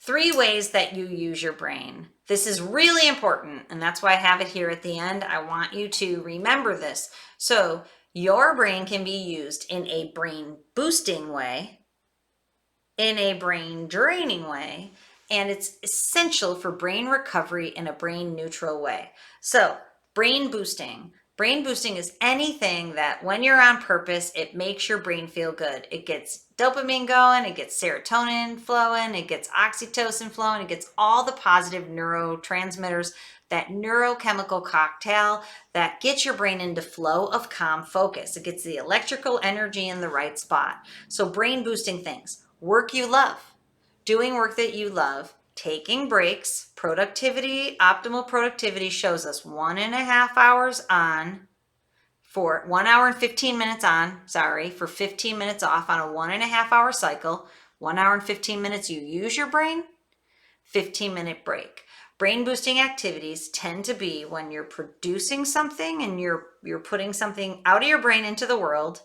3 ways that you use your brain. This is really important, and that's why I have it here at the end. I want you to remember this. So, your brain can be used in a brain boosting way, in a brain draining way, and it's essential for brain recovery in a brain neutral way. So, brain boosting. Brain boosting is anything that when you're on purpose, it makes your brain feel good. It gets dopamine going, it gets serotonin flowing, it gets oxytocin flowing, it gets all the positive neurotransmitters, that neurochemical cocktail that gets your brain into flow of calm focus. It gets the electrical energy in the right spot. So, brain boosting things. Work you love, doing work that you love, taking breaks, productivity, optimal productivity shows us 1.5 hours on for 1 hour and 15 minutes on, for 15 minutes off on a 1.5 hour cycle. 1 hour and 15 minutes you use your brain, 15-minute break. Brain boosting activities tend to be when you're producing something and you're putting something out of your brain into the world,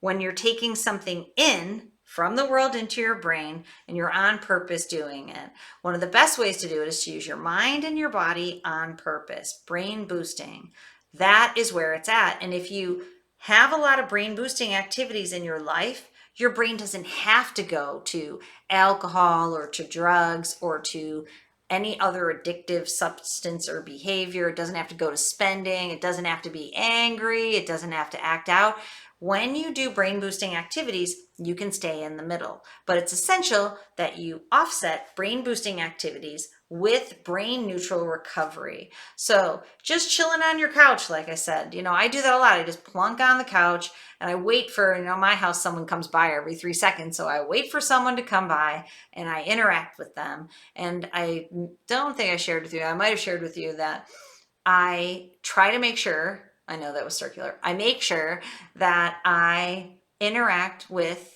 when you're taking something in from the world into your brain and you're on purpose doing it. One of the best ways to do it is to use your mind and your body on purpose. Brain boosting. That is where it's at. And if you have a lot of brain boosting activities in your life, your brain doesn't have to go to alcohol or to drugs or to any other addictive substance or behavior. It doesn't have to go to spending. It doesn't have to be angry. It doesn't have to act out. When you do brain boosting activities, you can stay in the middle. But it's essential that you offset brain boosting activities with brain neutral recovery. So just chilling on your couch, like I said, I do that a lot. I just plunk on the couch and I wait for, my house, someone comes by every 3 seconds. So I wait for someone to come by and I interact with them. And I don't think I shared with you, I might have shared with you that I try to make sure, I know that was circular, I make sure that I interact with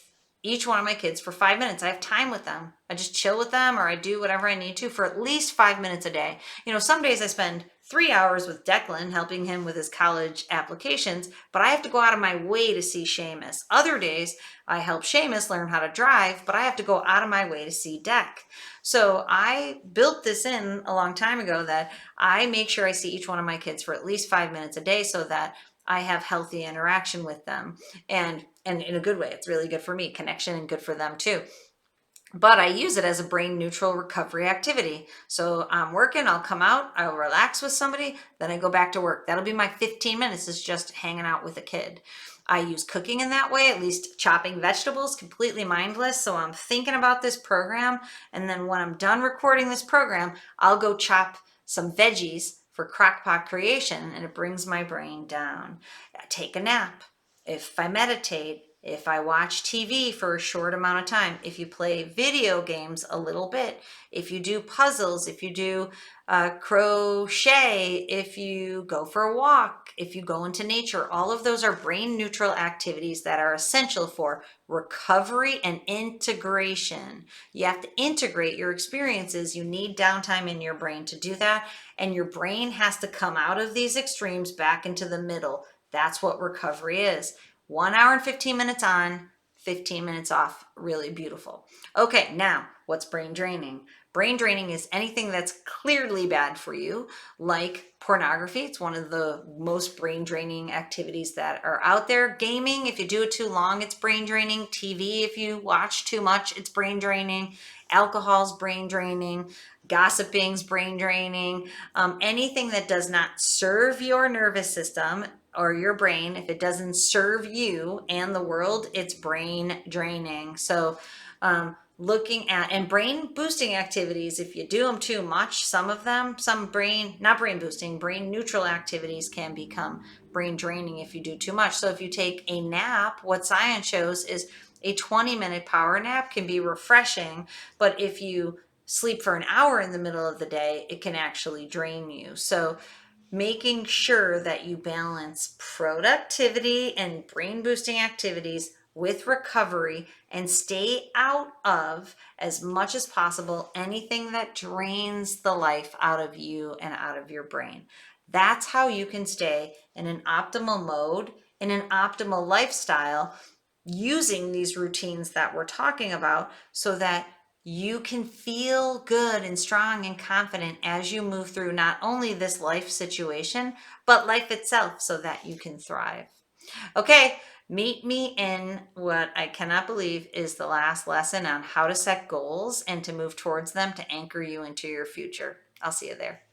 each one of my kids for 5 minutes. I have time with them. I just chill with them or I do whatever I need to for at least 5 minutes a day. Some days I spend 3 hours with Declan helping him with his college applications, but I have to go out of my way to see Seamus. Other days I help Seamus learn how to drive, but I have to go out of my way to see Deck. So I built this in a long time ago that I make sure I see each one of my kids for at least 5 minutes a day so that I have healthy interaction with them. And in a good way, it's really good for me, connection, and good for them too. But I use it as a brain neutral recovery activity. So I'm working, I'll come out, I'll relax with somebody, then I go back to work. That'll be my 15 minutes is just hanging out with a kid. I use cooking in that way, at least chopping vegetables, completely mindless. So I'm thinking about this program. And then when I'm done recording this program, I'll go chop some veggies for crockpot creation and it brings my brain down. I take a nap. If I meditate, if I watch TV for a short amount of time, if you play video games a little bit, if you do puzzles, if you do crochet, if you go for a walk, if you go into nature, all of those are brain neutral activities that are essential for recovery and integration. You have to integrate your experiences. You need downtime in your brain to do that. And your brain has to come out of these extremes back into the middle. That's what recovery is. 1 hour and 15 minutes on, 15 minutes off. Really beautiful. Okay, now what's brain draining? Brain draining is anything that's clearly bad for you, like pornography. It's one of the most brain draining activities that are out there. Gaming, if you do it too long, it's brain draining. TV, if you watch too much, it's brain draining. Alcohol's brain draining. Gossiping's brain draining. Anything that does not serve your nervous system or your brain, if it doesn't serve you and the world, it's brain draining. So looking at, and brain boosting activities, if you do them too much, not brain boosting, brain neutral activities can become brain draining if you do too much. So if you take a nap, what science shows is a 20-minute power nap can be refreshing, but if you sleep for an hour in the middle of the day, it can actually drain you. So making sure that you balance productivity and brain boosting activities with recovery and stay out of, as much as possible, anything that drains the life out of you and out of your brain. That's how you can stay in an optimal mode, in an optimal lifestyle, using these routines that we're talking about so that you can feel good and strong and confident as you move through not only this life situation, but life itself so that you can thrive. Okay, meet me in what I cannot believe is the last lesson on how to set goals and to move towards them to anchor you into your future. I'll see you there.